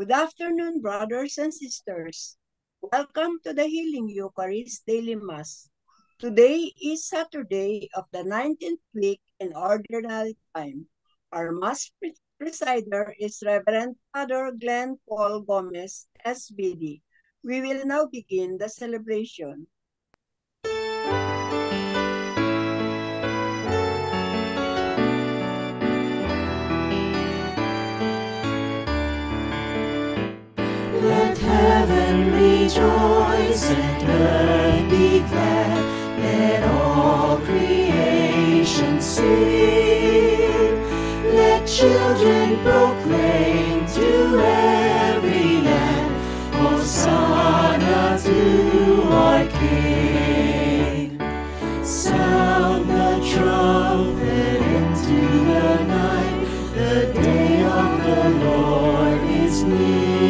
Good afternoon, brothers and sisters. Welcome to the Healing Eucharist Daily Mass. Today is Saturday of the 19th week in Ordinary Time. Our Mass presider is Reverend Father Glenn Paul Gomez, SBD. We will now begin the celebration. Let heaven rejoice and earth be glad. Let all creation sing. Let children proclaim to every land, Hosanna to our King. Sound the trumpet into the night. The day of the Lord is near.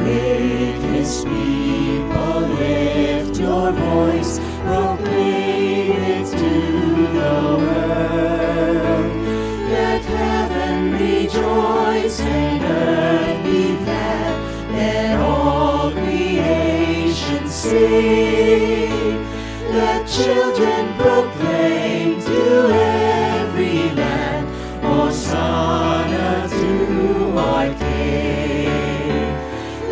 Make His people lift your voice, proclaim it to the world. Let heaven rejoice and earth be glad. Let all creation sing. Let children proclaim to every land, Hosanna to our King.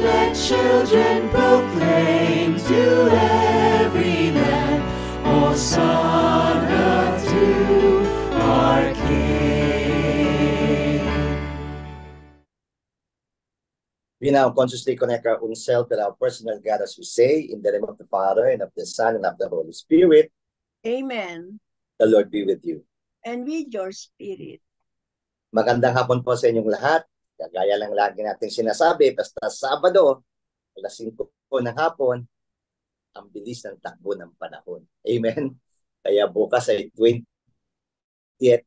Let children proclaim to every land, Hosanna to our King. We now consciously connect our own self with our personal God as we say, in the name of the Father, and of the Son, and of the Holy Spirit. Amen. The Lord be with you. And with your spirit. Magandang hapon po sa inyong lahat. Kagaya lang lagi natin sinasabi, basta Sabado, alas 5 po ng hapon, ang bilis ng takbo ng panahon. Amen? Kaya bukas ay 20th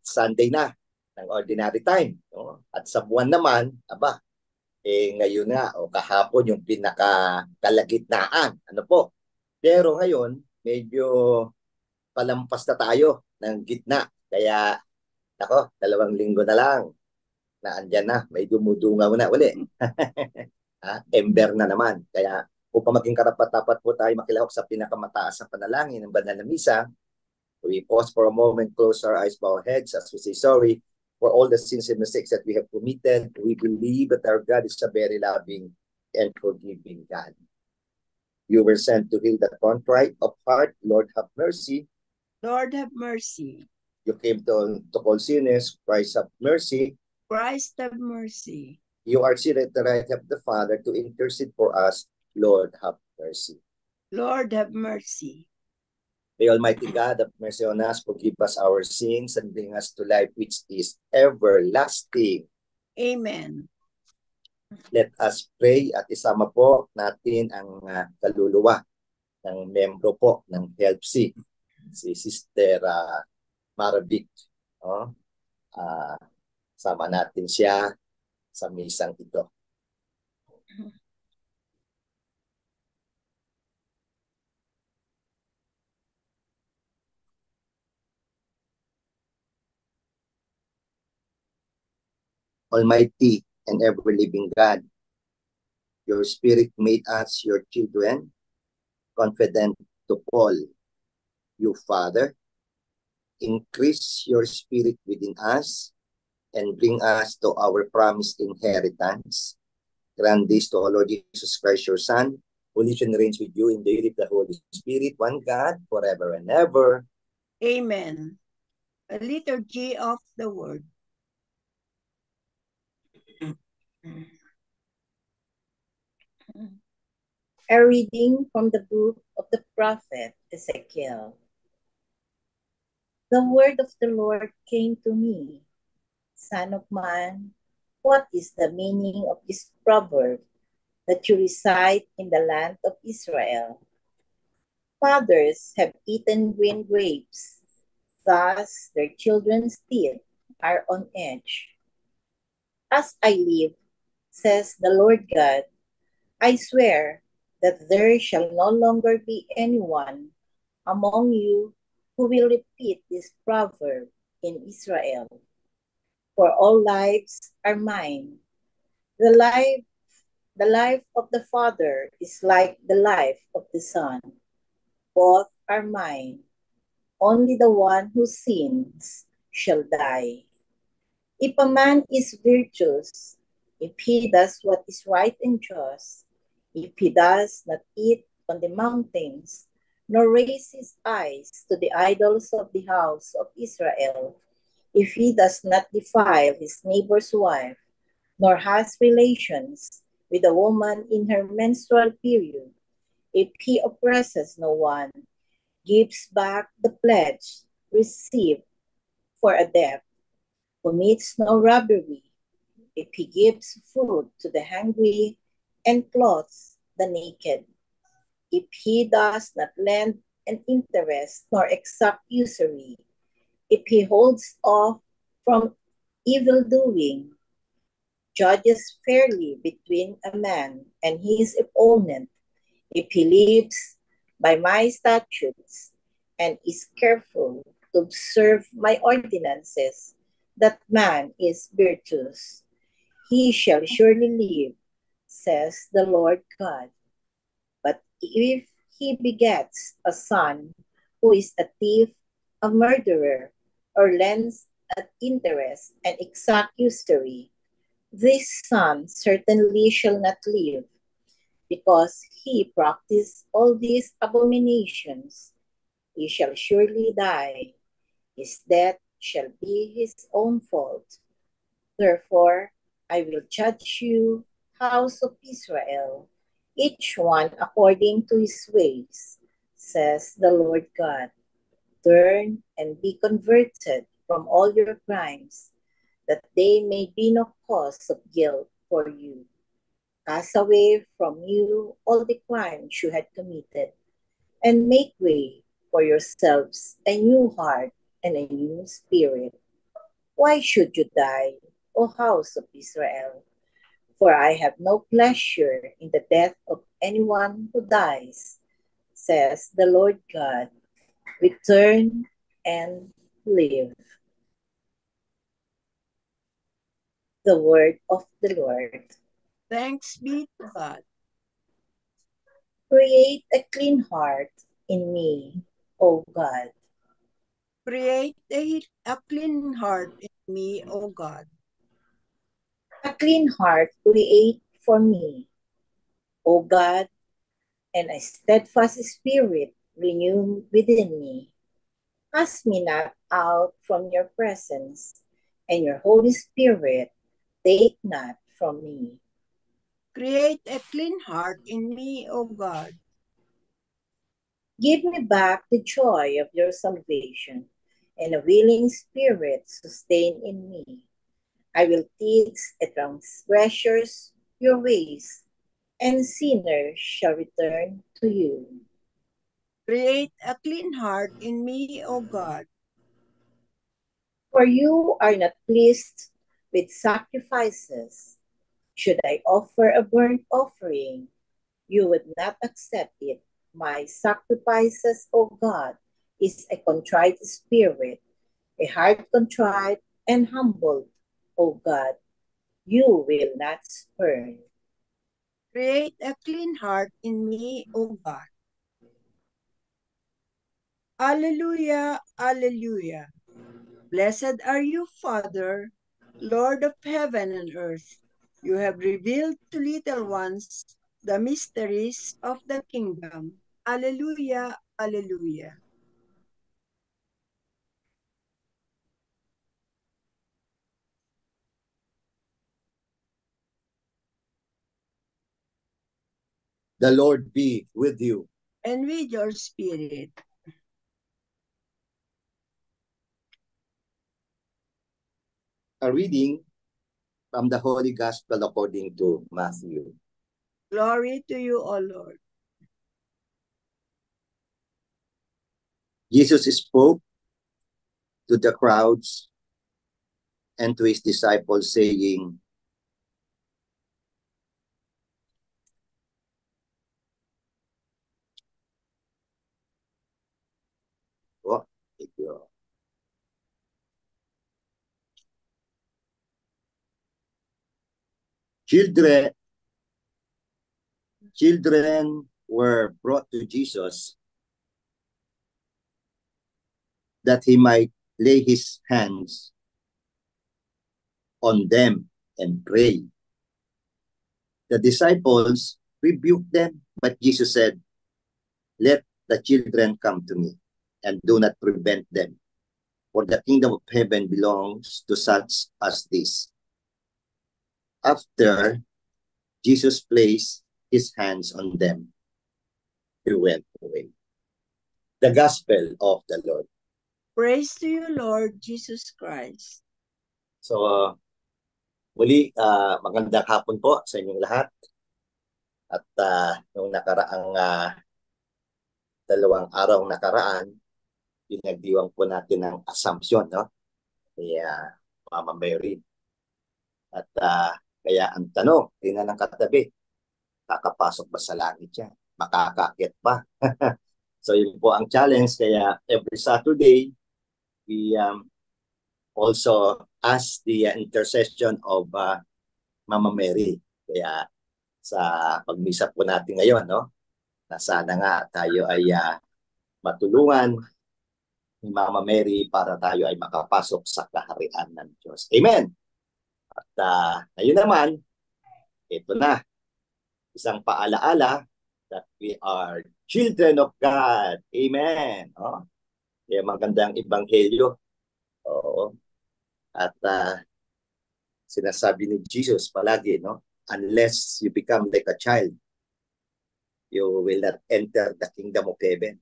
Sunday na ng Ordinary Time. No? At sa buwan naman, ngayon nga o kahapon yung pinakakalagitnaan. Ano po? Pero ngayon, medyo palampas na tayo ng gitna. Kaya, 2 linggo na lang na andyan na, may dumudungaw na uli. Ember na naman. Kaya upang maging karapat-dapat po tayo makilahok sa pinakamataas na panalangin ng banal na misa, we pause for a moment, close our eyes, bow our heads as we say sorry for all the sins and mistakes that we have committed. We believe that our God is a very loving and forgiving God. You were sent to heal the contrite of heart. Lord, have mercy. Lord, have mercy. You came to call sinners. Christ, have mercy. Christ, have mercy. You are seated at the right hand of the Father to intercede for us. Lord, have mercy. Lord, have mercy. May Almighty God have mercy on us, forgive us our sins, and bring us to life which is everlasting. Amen. Let us pray at isama po natin ang kaluluwa ng membro po ng HELPC, si Sister Maravic. Sama natin siya sa misang ito. Almighty and ever-living God, your Spirit made us your children, confident to call you Father. Increase your Spirit within us and bring us to our promised inheritance. Grant this to our Lord Jesus Christ, your Son, who lives and reigns with you in the unity of the Holy Spirit, one God, forever and ever. Amen. A liturgy of the word. A reading from the book of the prophet Ezekiel. The word of the Lord came to me, Son of man, what is the meaning of this proverb that you reside in the land of Israel? Fathers have eaten green grapes, thus their children's teeth are on edge. As I live, says the Lord God, I swear that there shall no longer be anyone among you who will repeat this proverb in Israel. For all lives are mine, The life, the life of the Father is like the life of the Son. Both are mine. Only the one who sins shall die. If a man is virtuous, if he does what is right and just, if he does not eat on the mountains, nor raise his eyes to the idols of the house of Israel, if he does not defile his neighbor's wife, nor has relations with a woman in her menstrual period, if he oppresses no one, gives back the pledge received for a debt, commits no robbery, if he gives food to the hungry and clothes the naked, if he does not lend an interest nor exact usury, if he holds off from evil doing, judges fairly between a man and his opponent, if he lives by my statutes and is careful to observe my ordinances, that man is virtuous. He shall surely live, says the Lord God. But if he begets a son who is a thief, a murderer, or lends at interest and exact usury, this son certainly shall not live, because he practiced all these abominations. He shall surely die. His death shall be his own fault. Therefore, I will judge you, house of Israel, each one according to his ways, says the Lord God. Turn and be converted from all your crimes, that they may be no cause of guilt for you. Cast away from you all the crimes you had committed, and make way for yourselves a new heart and a new spirit. Why should you die, O house of Israel? For I have no pleasure in the death of anyone who dies, says the Lord God. Return and live. The word of the Lord. Thanks be to God. Create a clean heart in me, O God. Create a clean heart in me, O God. A clean heart create for me, O God, and a steadfast spirit renew within me. Cast me not out from your presence, and your Holy Spirit take not from me. Create a clean heart in me, O God. Give me back the joy of your salvation, and a willing spirit sustain in me. I will teach a transgressors your ways, and sinners shall return to you. Create a clean heart in me, O God. For you are not pleased with sacrifices. Should I offer a burnt offering, you would not accept it. My sacrifices, O God, is a contrite spirit, a heart contrite and humbled, O God, you will not spurn. Create a clean heart in me, O God. Alleluia, alleluia. Blessed are you, Father, Lord of heaven and earth. You have revealed to little ones the mysteries of the kingdom. Alleluia, alleluia. The Lord be with you. And with your spirit. A reading from the Holy Gospel according to Matthew. Glory to you, O Lord. Jesus spoke to the crowds and to his disciples, saying, oh, thank you. children were brought to Jesus that he might lay his hands on them and pray. The disciples rebuked them, but Jesus said, "Let the children come to me, and do not prevent them, for the kingdom of heaven belongs to such as this." After Jesus placed his hands on them, he went away. The Gospel of the Lord. Praise to you, Lord Jesus Christ. So, muli, magandang hapon po sa inyong lahat. At nung nakaraang 2 araw nakaraan, pinagdiwang po natin ng Assumption, no? Kaya Mama Mary. At kaya ang tanong, tingnan ng katabi, kakapasok ba sa langit yan? Makakakit ba? So yun po ang challenge. Kaya every Saturday, we also ask the intercession of Mama Mary. Kaya sa pagmisa po natin ngayon, no? Na sana nga tayo ay matulungan ni Mama Mary para tayo ay makapasok sa kaharian ng Diyos. Amen! At ngayon naman, ito na, isang paalaala that we are children of God. Amen! Oh, kaya magandang ebanghelyo. Oo. At sinasabi ni Jesus palagi, no? Unless you become like a child, you will not enter the kingdom of heaven.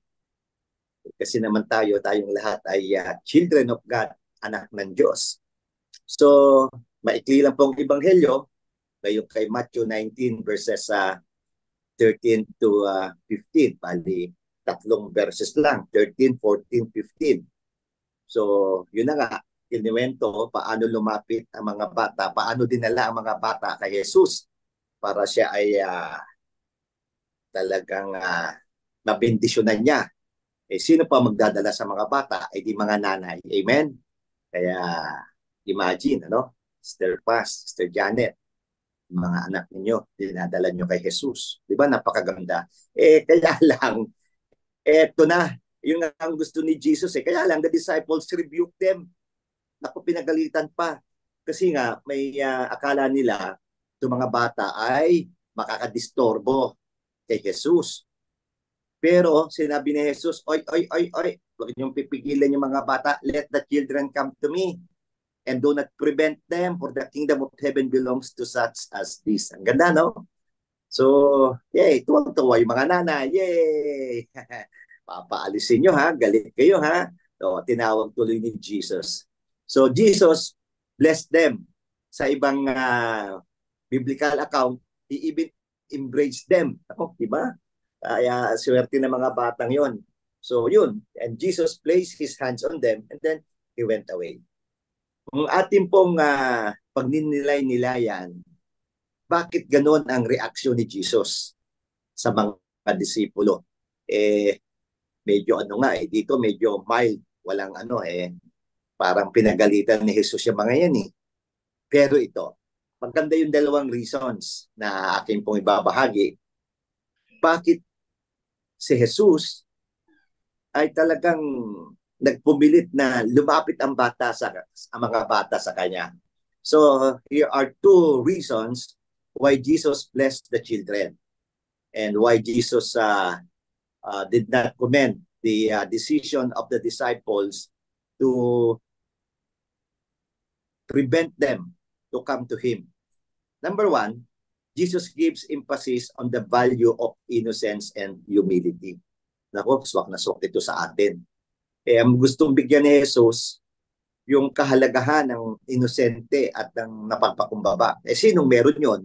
Kasi naman tayong lahat ay children of God, anak ng Diyos. So, maikli lang pong ebanghelyo, ngayon kay Matthew 19 verses 13 to 15. Bali, 3 verses lang, 13, 14, 15. So, yun na nga, kinuwento paano lumapit ang mga bata, paano dinala ang mga bata kay Jesus para siya ay talagang mabendisyonan niya. Eh, sino pa magdadala sa mga bata? Ay di mga nanay. Amen? Kaya, imagine, ano? Sister Paz, Sister Janet, mga anak ninyo, dinadala nyo kay Jesus. Di ba? Napakaganda. Eh, kaya lang, eto na, yung ang gusto ni Jesus. Kaya lang, the disciples rebuked them. Naku, pinagalitan pa. Kasi nga, may akala nila, itong mga bata ay makakadistorbo kay Jesus. Pero sinabi ni Jesus, oy, huwag niyong pipigilan yung mga bata. Let the children come to me and do not prevent them, for the kingdom of heaven belongs to such as this. Ang ganda, no? So, yay, tuwang-tuwa yung mga nanay. Yay! Papaalisin nyo, ha? Galit kayo, ha? So, tinawag tuloy ni Jesus. So, Jesus blessed them. Sa ibang biblical account, he even embraced them. Ako, diba? Kaya swerte ng mga batang yon. So yun, and Jesus placed his hands on them and then he went away. Kung ating pong pagninilay-nilayan, bakit ganoon ang reaksyon ni Jesus sa mga disipulo? Medyo dito medyo mild, walang parang pinagalitan ni Jesus yung mga yan eh. Pero ito, maganda yung 2 reasons na aking pong ibabahagi. Bakit si Jesus ay talagang nagpumilit na lumapit ang mga bata sa kanya. So here are 2 reasons why Jesus blessed the children and why Jesus did not commend the decision of the disciples to prevent them to come to him. Number 1, Jesus gives emphasis on the value of innocence and humility. Naku, swak na swak ito sa atin. Ang gustong bigyan ni Jesus yung kahalagahan ng inosente at ng napagpakumbaba. Sinong meron yon?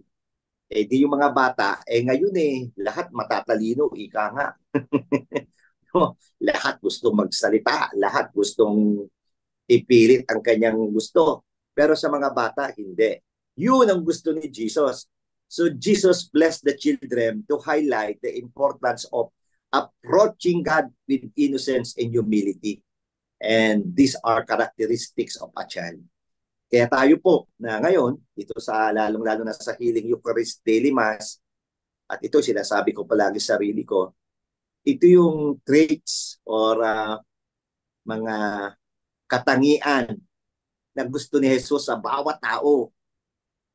Di yung mga bata. Ngayon lahat matatalino, ika nga. Lahat gustong magsalita, lahat gustong ipilit ang kanyang gusto. Pero sa mga bata, hindi. Yun ang gusto ni Jesus. So Jesus blessed the children to highlight the importance of approaching God with innocence and humility. And these are characteristics of a child. Kaya tayo po na ngayon, dito sa lalong-lalo na sa Healing Eucharist Daily Mass, at ito sinasabi ko palagi sa sarili ko, ito yung traits or mga katangian na gusto ni Jesus sa bawat tao.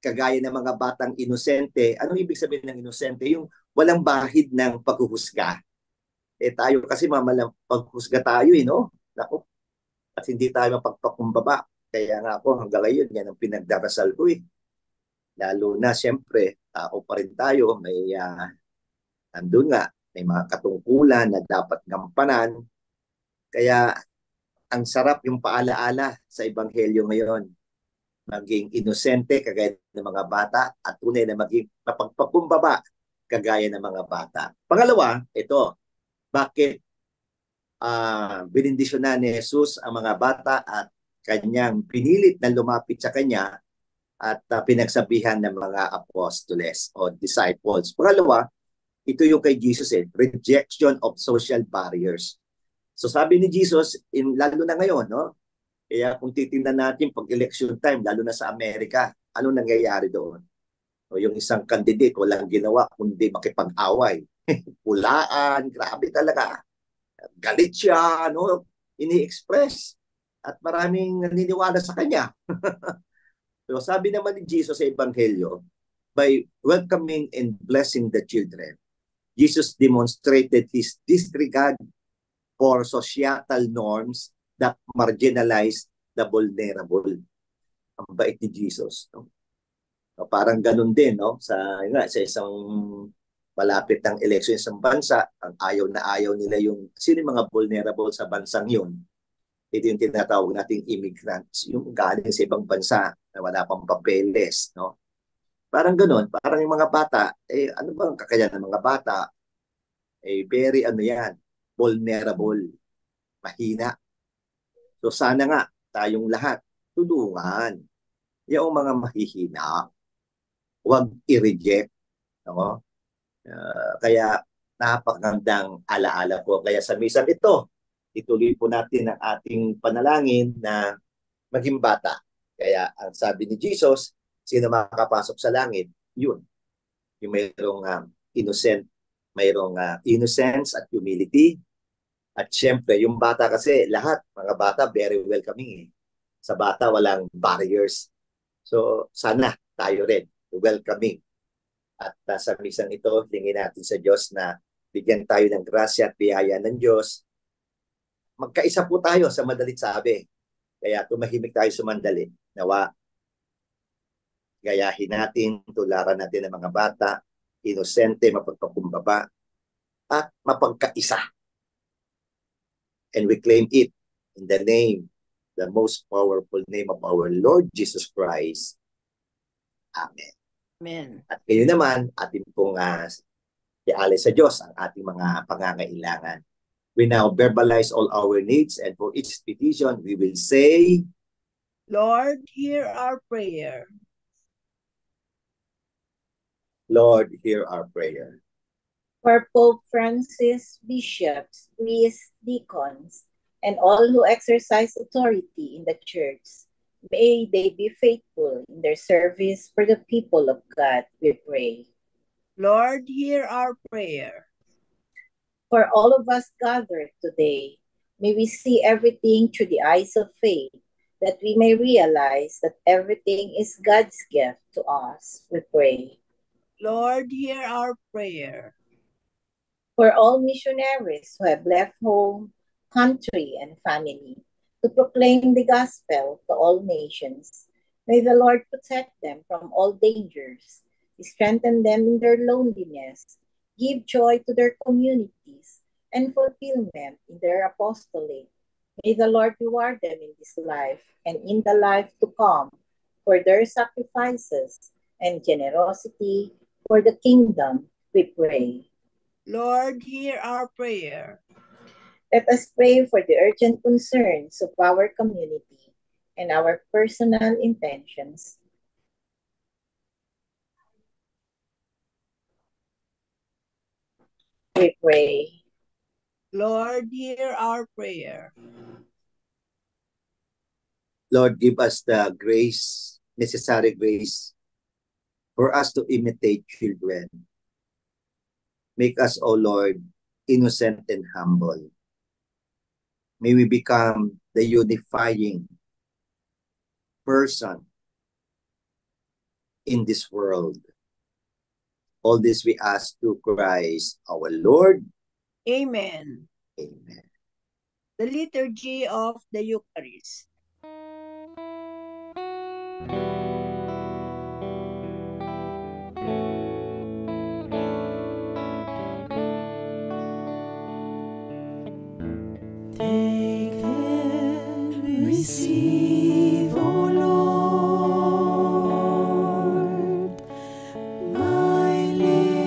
Kagaya ng mga batang inosente. Anong ibig sabihin ng inosente? Yung walang bahid ng paghuhusga. Tayo kasi paghusga tayo, no? Naku, at hindi tayo mapagpakumbaba. Kaya nga ako hanggang ngayon, yan ang pinagdarasal ko eh. Lalo na siyempre, tao pa rin tayo, andun nga, may mga katungkulan na dapat gampanan. Kaya ang sarap yung paalaala sa Ebanghelyo ngayon. Maging inosente kagaya ng mga bata at tunay na maging mapagpakumbaba kagaya ng mga bata. Pangalawa, ito, bakit binindisyonan ni Jesus ang mga bata at kanyang pinilit na lumapit sa kanya at pinagsabihan ng mga apostoles o disciples. Pangalawa, ito yung kay Jesus rejection of social barriers. So sabi ni Jesus, lalo na ngayon, no? Kaya kung titingnan natin pag election time, lalo na sa Amerika, ano nangyayari doon? O yung isang candidate, walang ginawa kundi makipag-away. Pulaan, grabe talaga. Galit siya, no? Ini-express. At maraming naniniwala sa kanya. So sabi naman ni Jesus sa Ebanghelyo, by welcoming and blessing the children, Jesus demonstrated his disregard for societal norms that marginalize the vulnerable. Ang bait ni Jesus. No? So, parang ganun din, no? Sa isang malapit ng election sa bansa, ang ayaw na ayaw nila yung sino yung mga vulnerable sa bansang yun. Ito yung tinatawag nating immigrants, yung galing sa ibang bansa na wala pang papeles, no? Parang ganun, parang yung mga bata, ano ba ang kakayahan ng mga bata? Very vulnerable, mahina. So sana nga tayong lahat tulungan yung mga mahihina, huwag i-reject, no? Kaya napakagandang alaala po. Kaya sa misang ito, ituloy po natin ang ating panalangin na maging bata. Kaya ang sabi ni Jesus, sino makakapasok sa langit? Yun. Yung mayroong innocence at humility. At syempre, yung bata kasi, mga bata, very welcoming. Sa bata, walang barriers. So, sana tayo rin, welcoming. At sa misang ito, hingin natin sa Diyos na bigyan tayo ng grasya at biyaya ng Diyos. Magkaisa po tayo sa madalit sabi. Kaya tumahimik tayo sumandali. Nawa, gayahin natin, tularan natin ang mga bata, inosente, mapagpakumbaba, at mapagkaisa. And we claim it in the name, the most powerful name of our Lord Jesus Christ. Amen. Amen. At kayo naman, ating pong ialay sa Diyos ang ating mga pangangailangan. We now verbalize all our needs and for each petition, we will say, Lord, hear our prayer. Lord, hear our prayer. For Pope Francis, bishops, priests, deacons, and all who exercise authority in the church, may they be faithful in their service for the people of God, we pray. Lord, hear our prayer. For all of us gathered today, may we see everything through the eyes of faith, that we may realize that everything is God's gift to us, we pray. Lord, hear our prayer. For all missionaries who have left home, country, and family to proclaim the gospel to all nations, may the Lord protect them from all dangers, strengthen them in their loneliness, give joy to their communities, and fulfillment in their apostolate. May the Lord reward them in this life and in the life to come for their sacrifices and generosity for the kingdom, we pray. Lord, hear our prayer. Let us pray for the urgent concerns of our community and our personal intentions. We pray. Lord, hear our prayer. Lord, give us the grace, necessary grace for us to imitate children. Make us, O Lord, innocent and humble. May we become the unifying person in this world. All this we ask through Christ our Lord. Amen. Amen. The liturgy of the Eucharist. Take and receive, O Lord, my liberty.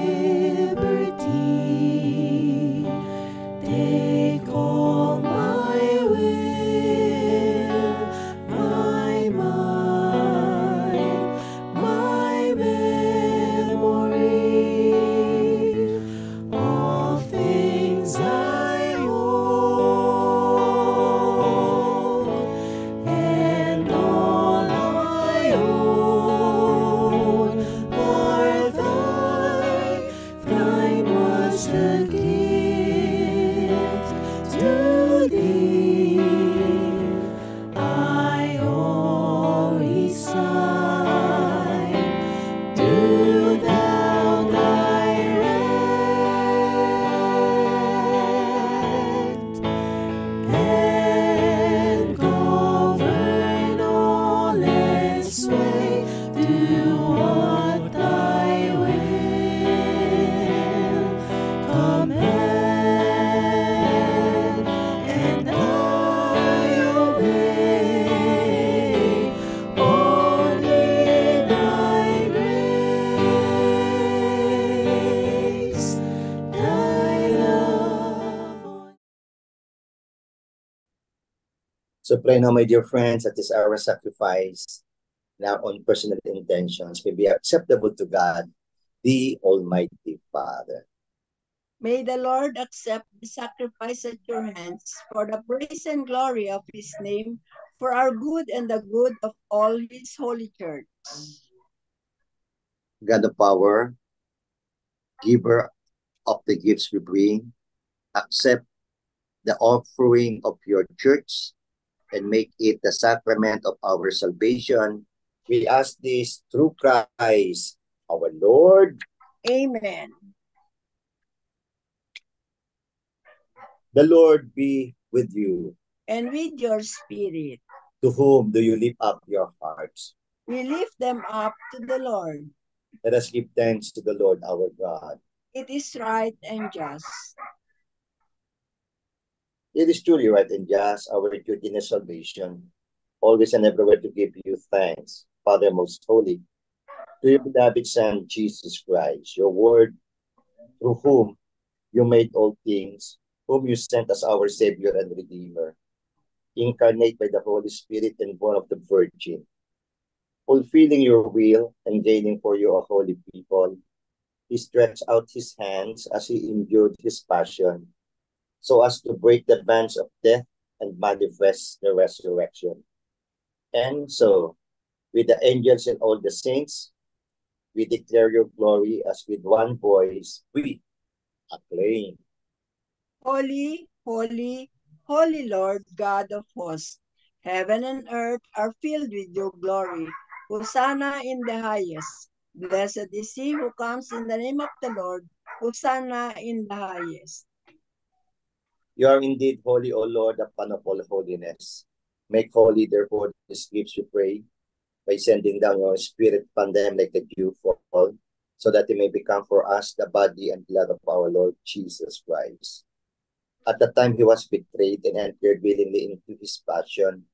Take all my will, my mind, my memory, all things I hold, and all I own are thine was the gift to thee. I always sigh, do thou direct and govern all its way. Do what thy will command, and I obey only thy grace, thy love. So pray now, my dear friends, that this our sacrifice and our own personal intentions may be acceptable to God, the Almighty Father. May the Lord accept the sacrifice at your hands for the praise and glory of his name, for our good and the good of all his holy church. God of power, giver of the gifts we bring, accept the offering of your church and make it the sacrament of our salvation. We ask this through Christ our Lord. Amen. The Lord be with you. And with your spirit, To whom do you lift up your hearts? we lift them up to the Lord. Let us give thanks to the Lord our God. It is right and just. It is truly right and just, our duty in salvation, always and everywhere to give you thanks, Father most holy, to your beloved Son, Jesus Christ, your word, through whom you made all things, whom you sent as our Savior and Redeemer, incarnate by the Holy Spirit and born of the Virgin, fulfilling your will and gaining for you a holy people. He stretched out his hands as he endured his passion, so as to break the bands of death and manifest the resurrection. And so, with the angels and all the saints, we declare your glory as with one voice we acclaim. Holy, holy, holy Lord God of hosts, heaven and earth are filled with your glory. Hosanna in the highest. Blessed is he who comes in the name of the Lord. Hosanna in the highest. You are indeed holy, O Lord, upon of all holiness. Make holy, therefore, these gifts, we pray, by sending down your Spirit upon them like the dew fall, so that it may become for us the body and blood of our Lord Jesus Christ. At the time he was betrayed and entered willingly into his passion,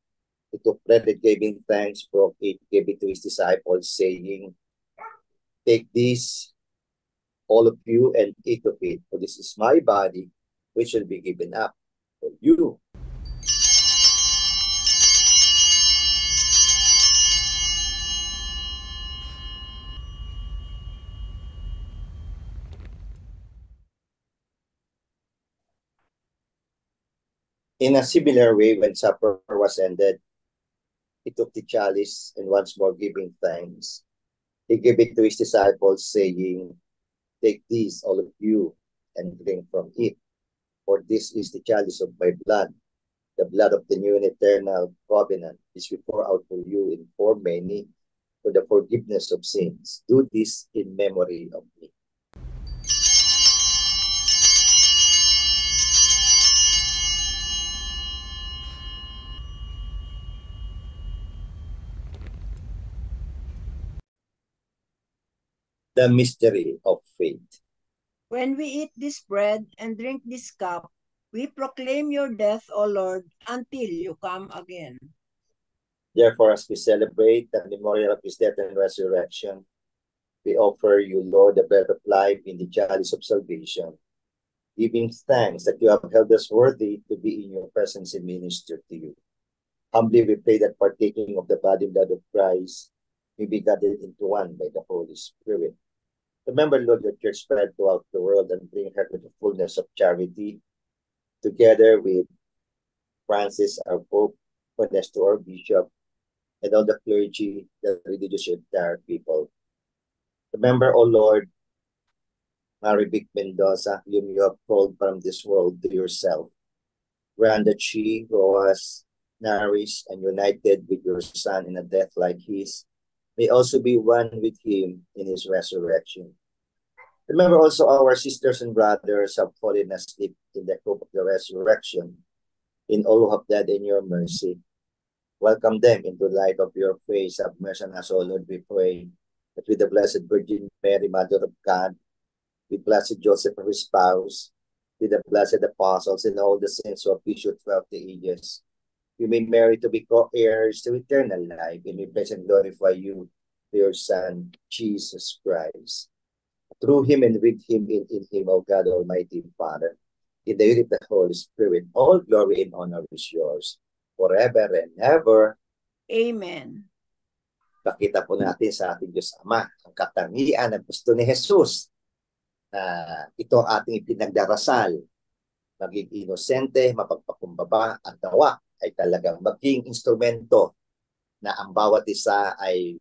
he took bread and giving thanks, broke it, gave it to his disciples, saying, "Take this, all of you, and eat of it, for this is my body, which will be given up for you." In a similar way, when supper was ended, he took the chalice, and once more giving thanks, he gave it to his disciples, saying, "Take this, all of you, and drink from it. For this is the chalice of my blood, the blood of the new and eternal covenant, which we pour out for you and for many for the forgiveness of sins. Do this in memory of me." The mystery of faith. When we eat this bread and drink this cup, we proclaim your death, O Lord, until you come again. Therefore, as we celebrate the memorial of his death and resurrection, we offer you, Lord, the bread of life in the chalice of salvation, giving thanks that you have held us worthy to be in your presence and minister to you. Humbly we pray that partaking of the body and blood of Christ may be gathered into one by the Holy Spirit. Remember, Lord, your church spread throughout the world and bring her to the fullness of charity, together with Francis, our Pope, Ernesto, our Bishop, and all the clergy, the religious and entire people. Remember, O Lord, Mary Vic Mendoza, whom you have called from this world to yourself. Grant that she, who was nourished and united with your Son in a death like his, may also be one with him in his resurrection. Remember also our sisters and brothers who have fallen asleep in the hope of the resurrection, in all who have died in your mercy. Welcome them into the light of your face. Have mercy on us, O Lord, we pray, that with the Blessed Virgin Mary, Mother of God, with blessed Joseph, her spouse, with the blessed apostles and all the saints who have issued throughout the ages, you may merit to be co-heirs to eternal life, and we bless and glorify you, your Son, Jesus Christ. Through him and with him, in him, O God, Almighty Father, in the unity of the Holy Spirit, all glory and honor is yours, forever and ever. Amen. Pakita po natin sa ating Diyos Ama ang katangian ng gusto ni Jesus na ito ating ipinagdarasal, maging inosente, mapagpakumbaba, at nawa ay talagang maging instrumento na ang bawat isa ay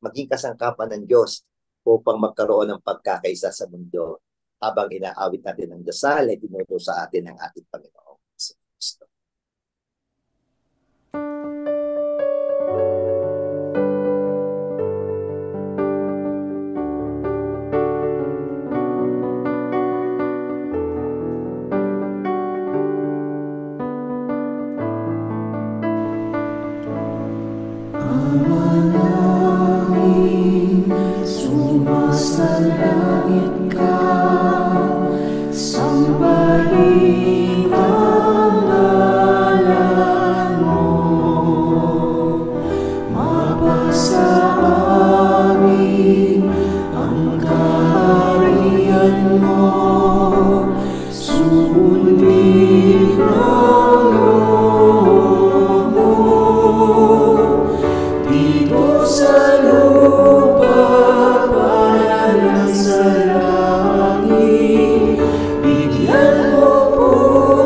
maging kasangkapan ng Diyos upang magkaroon ng pagkakaisa sa mundo habang inaawit natin ang dasal ay tinuro sa atin ng ating Panginoong Kristo. Amanangin, sumasalangit ka, sambahin ang ngalan mo. Mapasa amin ang kaharian mo, sundin ang loob mo. Dito sa lupa para sa langit, bigyan mo po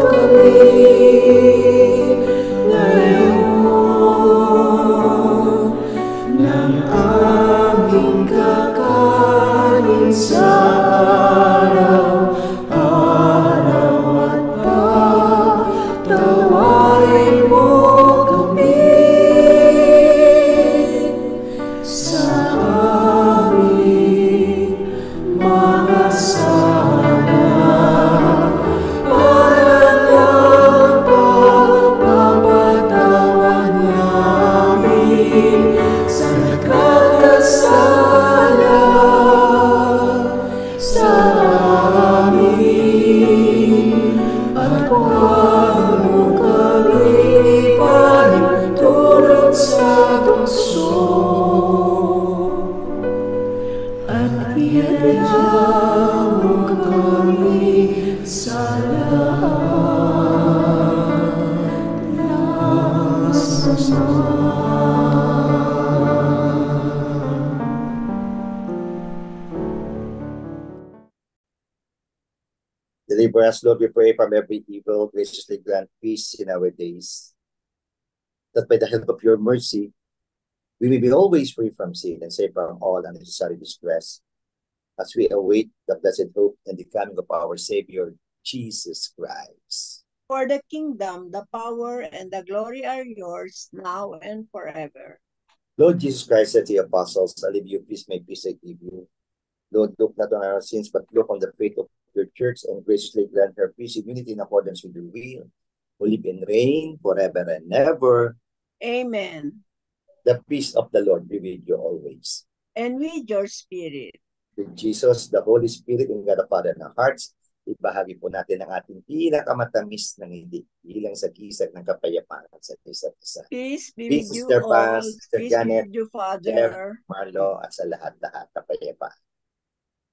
kami ngayon ng aming kakanin sa araw-araw, at patawarin mo kami sa aming mga sala, para ng pagpapatawan namin sa nagkakasala sa amin, at huwag mo kami ipahintulot sa tukso, at iadya mo kami sa lahat ng masama. Deliver us, Lord, we pray, from every evil. Graciously grant peace in our days. that by the help of your mercy, we may be always free from sin and safe from all unnecessary distress, as we await the blessed hope and the coming of our Savior, Jesus Christ. For the kingdom, the power, and the glory are yours, now and forever. Lord Jesus Christ said to the apostles, I leave you peace, my peace I give you. Lord, look not on our sins, but look on the faith of your church, and graciously grant her peace and unity in accordance with your will, who live and reign forever and ever. Amen. The peace of the Lord be with you always. And with your spirit. With Jesus, the Holy Spirit, and God the Father ng hearts, ibahagi po natin ang ating pinakamatamis ng hindi, bilang sa gisag ng kapayapaan sa isa't isa. Peace be Peace, with you Sister all. Paz, Sister Peace be Janet, with you, Jeff, Father. Marlo, at sa lahat-lahat kapayapaan.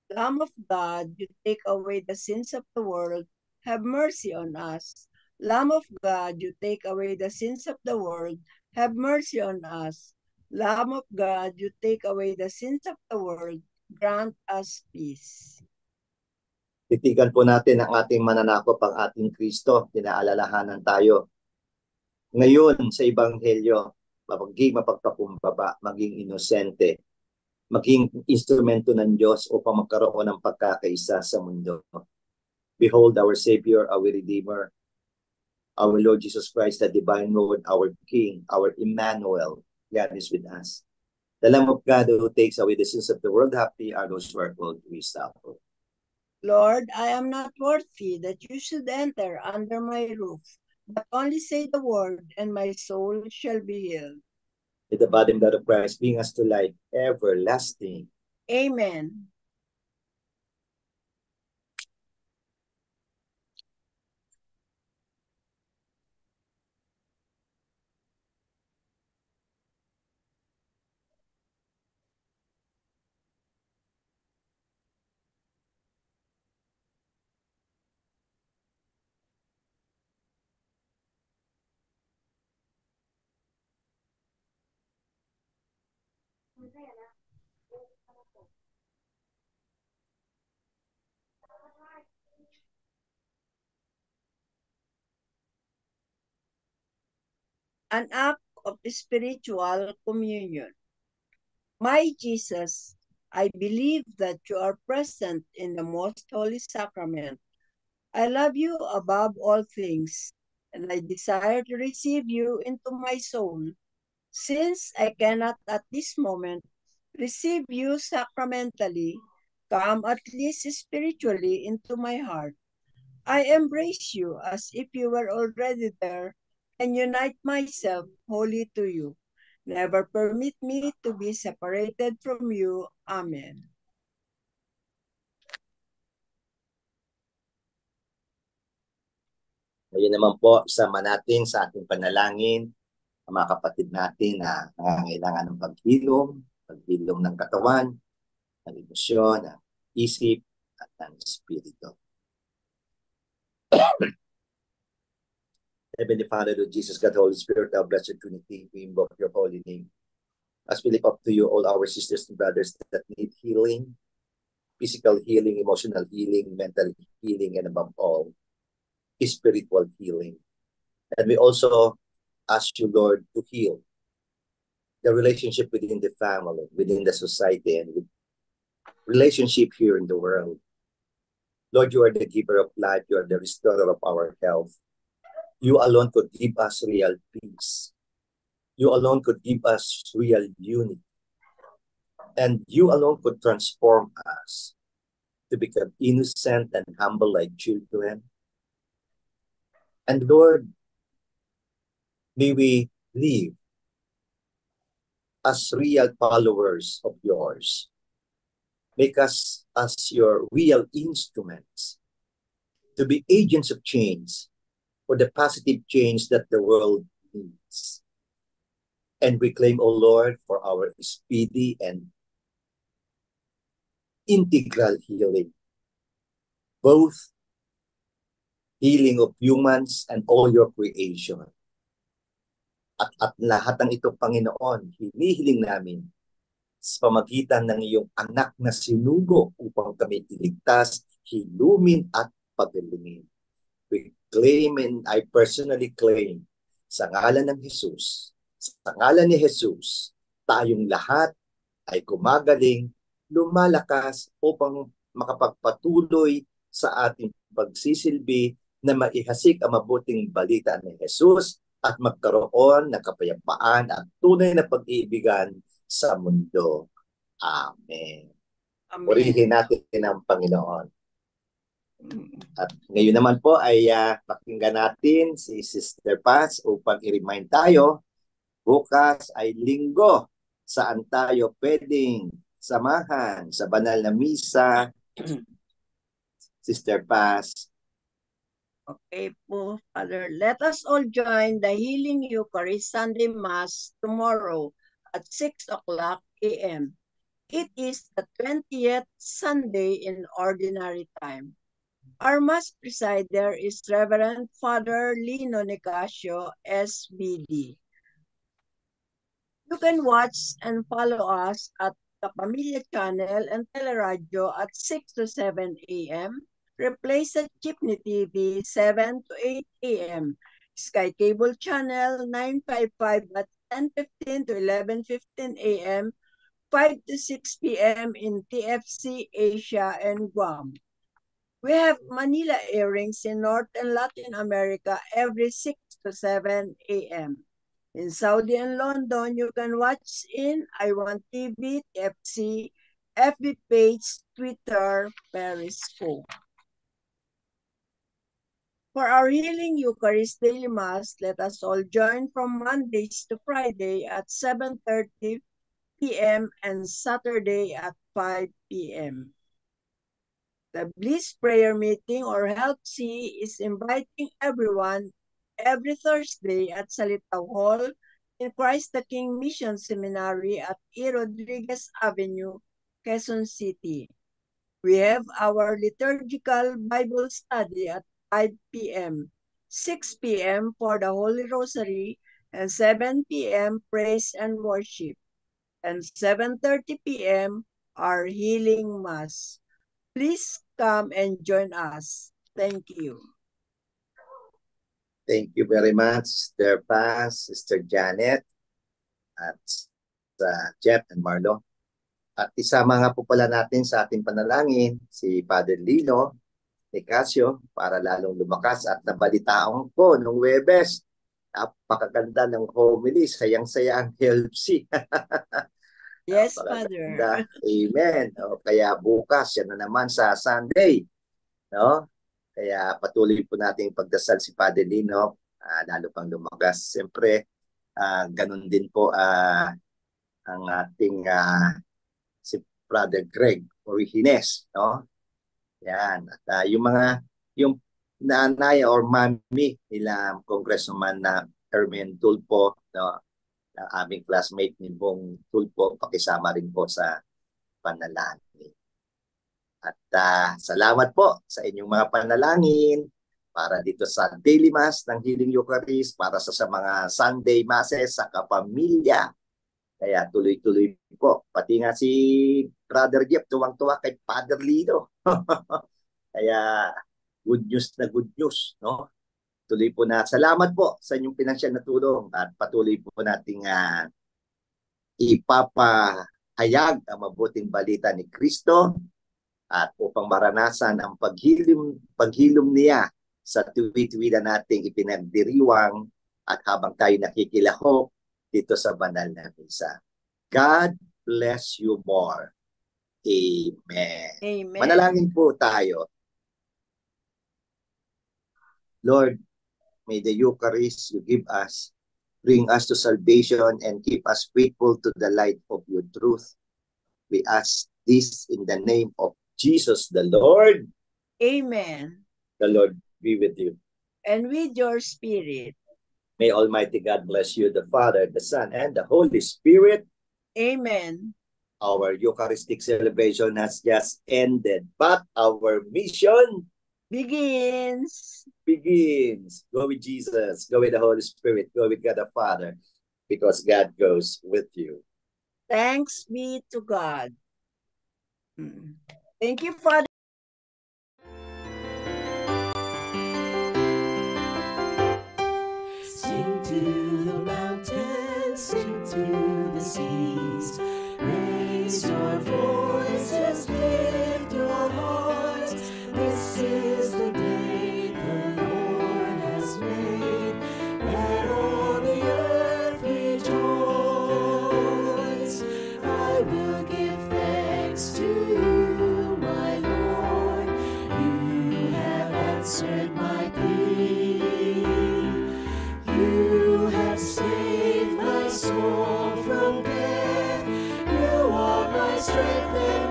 Lamb of God, you take away the sins of the world, have mercy on us. Lamb of God, you take away the sins of the world, have mercy on us. Lamb of God, you take away the sins of the world, grant us peace. Titigan po natin ang ating mananakop, ang ating Kristo. Tinaalalahanan tayo. Ngayon sa Ebanghelyo, maging mapagpakumbaba, maging inosente, maging instrumento ng Diyos upang magkaroon ng pagkakaisa sa mundo. Behold our Savior, our Redeemer, our Lord Jesus Christ, the Divine Lord, our King, our Emmanuel. God is with us. The Lamb of God who takes away the sins of the world, happy are those who are called to his supper. Lord, I am not worthy that you should enter under my roof, but only say the word, and my soul shall be healed. With the body and blood of Christ, bring us to life everlasting. Amen. An act of spiritual communion. My Jesus, I believe that you are present in the most holy sacrament. I love you above all things, and I desire to receive you into my soul. Since I cannot at this moment receive you sacramentally, come at least spiritually into my heart. I embrace you as if you were already there and unite myself wholly to you. Never permit me to be separated from you. Amen. Ngayon naman po, isama natin sa ating panalangin ang mga kapatid natin na nangangailangan ng paghilom ng katawan, ng emosyon, ng isip, at ng espiritu. Heavenly Father, Lord Jesus, God, Holy Spirit, our blessed Trinity, we invoke your holy name. As we lift up to you all our sisters and brothers that need healing, physical healing, emotional healing, mental healing, and above all, spiritual healing. And we also ask you, Lord, to heal the relationship within the family, within the society, and with relationship here in the world. Lord, you are the giver of life. You are the restorer of our health. You alone could give us real peace. You alone could give us real unity. And you alone could transform us to become innocent and humble like children. And Lord, may we live as real followers of yours. Make us as your real instruments to be agents of change for the positive change that the world needs. And we claim, O Lord, for our speedy and integral healing, both healing of humans and all your creation. At lahat ng ito, Panginoon, hinihiling namin sa pamagitan ng iyong anak na sinugo upang kami iligtas, hilumin at pagalingin. We claim, and I personally claim, Sa ngalan ng Jesus, sa ngalan ni Jesus, tayong lahat ay gumagaling, lumalakas upang makapagpatuloy sa ating pagsisilbi na maihasik ang mabuting balita ni Jesus at magkaroon ng kapayapaan at tunay na pag-iibigan sa mundo. Amen. Purihin natin ang Panginoon. At ngayon naman po ay pakinggan natin si Sister Paz upang i-remind tayo, bukas ay linggo, saan tayo pwedeng samahan sa banal na misa. Sister Paz. Okay po, Father. Let us all join the Healing Eucharist Sunday Mass tomorrow at 6 o'clock a.m. It is the 20th Sunday in Ordinary Time. Our Mass presider is Reverend Father Lino Nicasio, SBD. You can watch and follow us at the Pamilya Channel and Teleradio at 6 to 7 a.m. Replace at Jeepney TV 7 to 8 a.m. Sky Cable Channel 955 at 10:15 to 11:15 a.m. 5 to 6 p.m. in TFC Asia and Guam. We have Manila airings in North and Latin America every 6 to 7 a.m. In Saudi and London, you can watch in I1 TV, TFC, FB page, Twitter, Periscope. For our Healing Eucharist Daily Mass, let us all join from Mondays to Friday at 7:30 p.m. and Saturday at 5 p.m. The Bliss Prayer Meeting or Help C is inviting everyone every Thursday at Salitaw Hall in Christ the King Mission Seminary at E. Rodriguez Avenue, Quezon City. We have our liturgical Bible study at 5 p.m., 6 p.m. for the Holy Rosary, and 7 p.m. praise and worship, and 7:30 p.m. our healing mass. Please come and join us. Thank you. Thank you very much, Sister Paz, Sister Janet, at Jeff and Marlo. At isama nga po pala natin sa ating panalangin si Father Lino Nicasio para lalong lumakas at nabalitaan ko nung Webes. Napakaganda ng homily, sayang-saya ang healthy. Yes, Father. Amen. O, kaya bukas, yan na naman sa Sunday. No? Kaya patuloy po nating pagdasal si Padre Lino, lalo pang lumagas. Siyempre, ganun din po ang ating si Brother Greg Orihines. No? Yan. At yung nanay or mami nila Congressman na Ermen Tulpo, no? Ang aming classmate ni Bong Tulpo, pakisama rin po sa panalangin. At salamat po sa inyong mga panalangin para dito sa Daily Mass ng Healing Eucharist, para sa mga Sunday Masses sa kapamilya. Kaya tuloy-tuloy po. Pati nga si Brother Jeff, tuwang-tuwa kay Father Lino. Kaya good news, no? Tuloy po na. Salamat po sa inyong pinansyal na tulong at patuloy po nating ipapahayag ang mabuting balita ni Kristo at upang maranasan ang paghilom niya sa tuwi-tuwiran nating ipinagdiriwang at habang tayo nakikilahok dito sa banal na misa. God bless you more. Amen. Amen. Manalangin po tayo. Lord, may the Eucharist you give us bring us to salvation and keep us faithful to the light of your truth. We ask this in the name of Jesus the Lord. Amen. The Lord be with you. And with your spirit. May Almighty God bless you, the Father, the Son, and the Holy Spirit. Amen. Our Eucharistic celebration has just ended, but our mission begins. Go with Jesus. Go with the Holy Spirit. Go with God the Father, because God goes with you. Thanks be to God. Thank you, Father. Sing to will give thanks to you, my Lord. You have answered my plea. You have saved my soul from death. You are my strength and